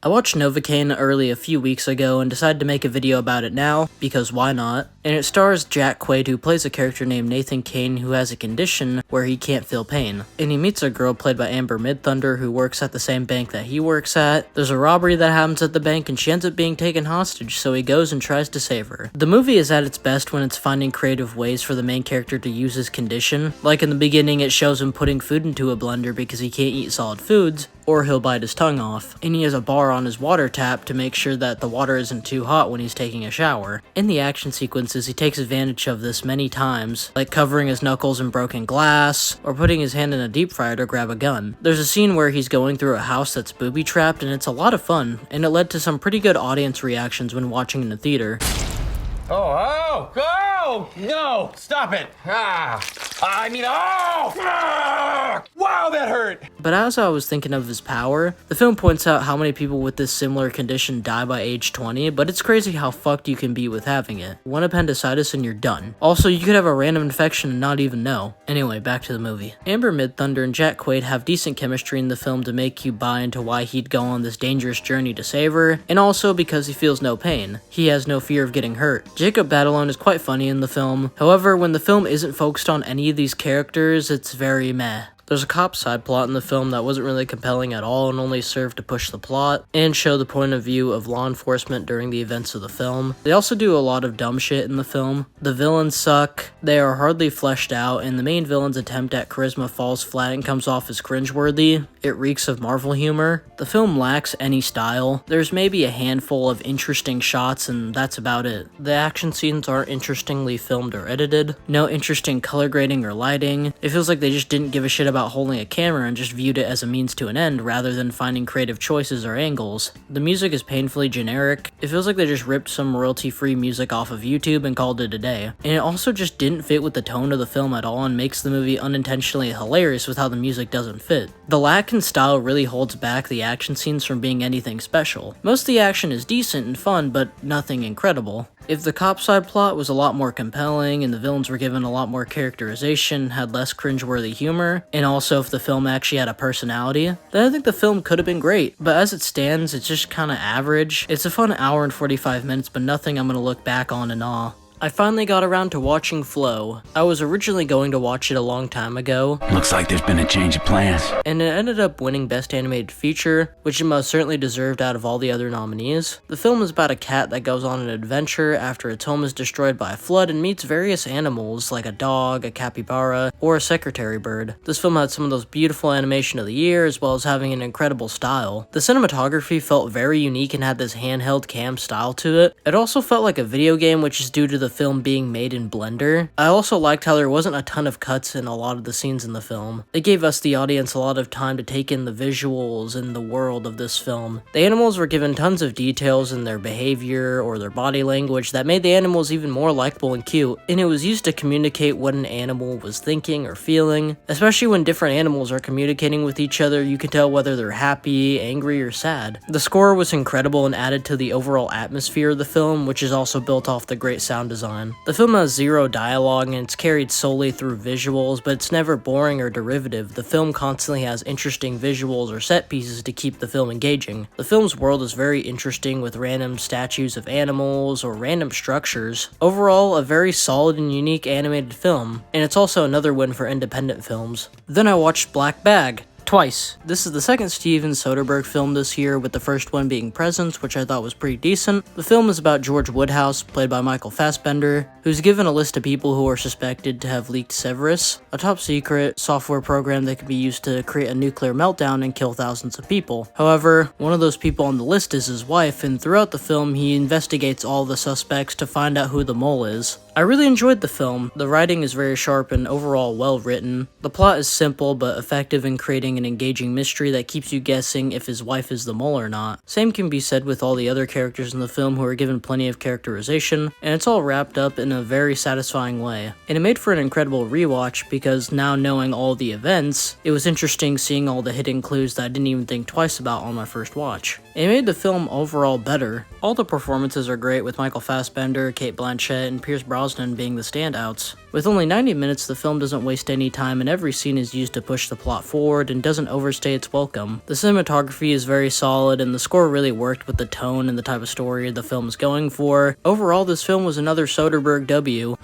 I watched Novocaine early a few weeks ago and decided to make a video about it now, because why not? And it stars Jack Quaid, who plays a character named Nathan Kane who has a condition where he can't feel pain. And he meets a girl played by Amber Midthunder who works at the same bank that he works at. There's a robbery that happens at the bank and she ends up being taken hostage, so he goes and tries to save her. The movie is at its best when it's finding creative ways for the main character to use his condition. Like in the beginning, it shows him putting food into a blender because he can't eat solid foods, or he'll bite his tongue off. And he has a bar on his water tap to make sure that the water isn't too hot when he's taking a shower. In the action sequences, he takes advantage of this many times, like covering his knuckles in broken glass, or putting his hand in a deep fryer to grab a gun. There's a scene where he's going through a house that's booby-trapped, and it's a lot of fun, and it led to some pretty good audience reactions when watching in the theater. Oh, no, stop it. Wow, that hurt. But as I was thinking of his power, the film points out how many people with this similar condition die by age 20, but it's crazy how fucked you can be with having it. One appendicitis and you're done. Also, you could have a random infection and not even know. Anyway, back to the movie. Amber Midthunder and Jack Quaid have decent chemistry in the film to make you buy into why he'd go on this dangerous journey to save her, and also because he feels no pain. He has no fear of getting hurt. Jacob Batalon is quite funny in the film. However, when the film isn't focused on any of these characters, it's very meh. There's a cop side plot in the film that wasn't really compelling at all and only served to push the plot and show the point of view of law enforcement during the events of the film. They also do a lot of dumb shit in the film. The villains suck, they are hardly fleshed out, and the main villain's attempt at charisma falls flat and comes off as cringeworthy. It reeks of Marvel humor. The film lacks any style. There's maybe a handful of interesting shots and that's about it. The action scenes aren't interestingly filmed or edited. No interesting color grading or lighting. It feels like they just didn't give a shit about holding a camera and just viewed it as a means to an end rather than finding creative choices or angles. The music is painfully generic. It feels like they just ripped some royalty-free music off of YouTube and called it a day. And it also just didn't fit with the tone of the film at all and makes the movie unintentionally hilarious with how the music doesn't fit. The lack in style really holds back the action scenes from being anything special. Most of the action is decent and fun, but nothing incredible. If the cop side plot was a lot more compelling and the villains were given a lot more characterization, had less cringeworthy humor, and also if the film actually had a personality, then I think the film could have been great. But as it stands, it's just kinda average. It's a fun hour and 45 minutes, but nothing I'm gonna look back on in awe. I finally got around to watching Flow. I was originally going to watch it a long time ago. Looks like there's been a change of plans. And it ended up winning Best Animated Feature, which it most certainly deserved out of all the other nominees. The film is about a cat that goes on an adventure after its home is destroyed by a flood and meets various animals like a dog, a capybara, or a secretary bird. This film had some of those beautiful animation of the year as well as having an incredible style. The cinematography felt very unique and had this handheld cam style to it. It also felt like a video game, which is due to the film being made in Blender. I also liked how there wasn't a ton of cuts in a lot of the scenes in the film. It gave us, the audience, a lot of time to take in the visuals and the world of this film. The animals were given tons of details in their behavior or their body language that made the animals even more likable and cute, and it was used to communicate what an animal was thinking or feeling. Especially when different animals are communicating with each other, you can tell whether they're happy, angry, or sad. The score was incredible and added to the overall atmosphere of the film, which is also built off the great sound design. The film has zero dialogue and it's carried solely through visuals, but it's never boring or derivative. The film constantly has interesting visuals or set pieces to keep the film engaging. The film's world is very interesting with random statues of animals or random structures. Overall, a very solid and unique animated film, and it's also another win for independent films. Then I watched Black Bag. Twice. This is the second Steven Soderbergh film this year, with the first one being Presence, which I thought was pretty decent. The film is about George Woodhouse, played by Michael Fassbender, who's given a list of people who are suspected to have leaked Severus, a top-secret software program that can be used to create a nuclear meltdown and kill thousands of people. However, one of those people on the list is his wife, and throughout the film he investigates all the suspects to find out who the mole is. I really enjoyed the film. The writing is very sharp and overall well written. The plot is simple but effective in creating an engaging mystery that keeps you guessing if his wife is the mole or not. Same can be said with all the other characters in the film who are given plenty of characterization, and it's all wrapped up in a very satisfying way. And it made for an incredible rewatch because now knowing all the events, it was interesting seeing all the hidden clues that I didn't even think twice about on my first watch. It made the film overall better. All the performances are great, with Michael Fassbender, Cate Blanchett, and Pierce Brosnan being the standouts. With only 90 minutes, the film doesn't waste any time, and every scene is used to push the plot forward and doesn't overstay its welcome. The cinematography is very solid, and the score really worked with the tone and the type of story the film is going for. Overall, this film was another Soderbergh W.